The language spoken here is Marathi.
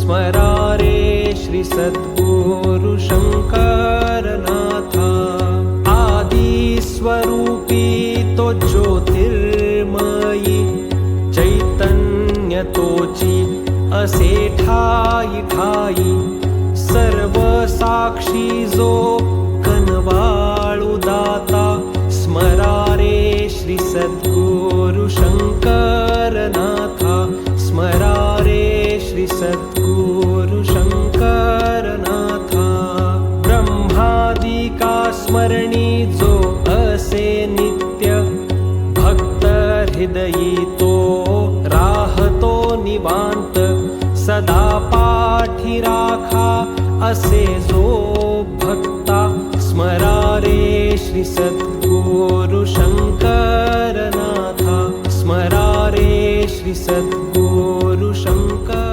स्मरा रे श्री सद्गुरु शंकरनाथा। आदि स्वरूपी तो ज्योतिर्मयी चैतन्य तोची असे ठाई ठाई। सर्व साक्षी जो कनवाळू दाता स्मरा रे श्री सद्गुरु शंकरनाथा। स्मरा रे श्री सद्गुरु शंकरनाथा। ब्रह्मादिका स्मरणी जो असे नित्य भक्त हृदयी तो राहतो निवांत। सदा पाठी राखा असे जो भक्ता स्मरा रे श्री सद्गुरु शंकरनाथा। स्मरा रे श्री सद्गुरु शंकर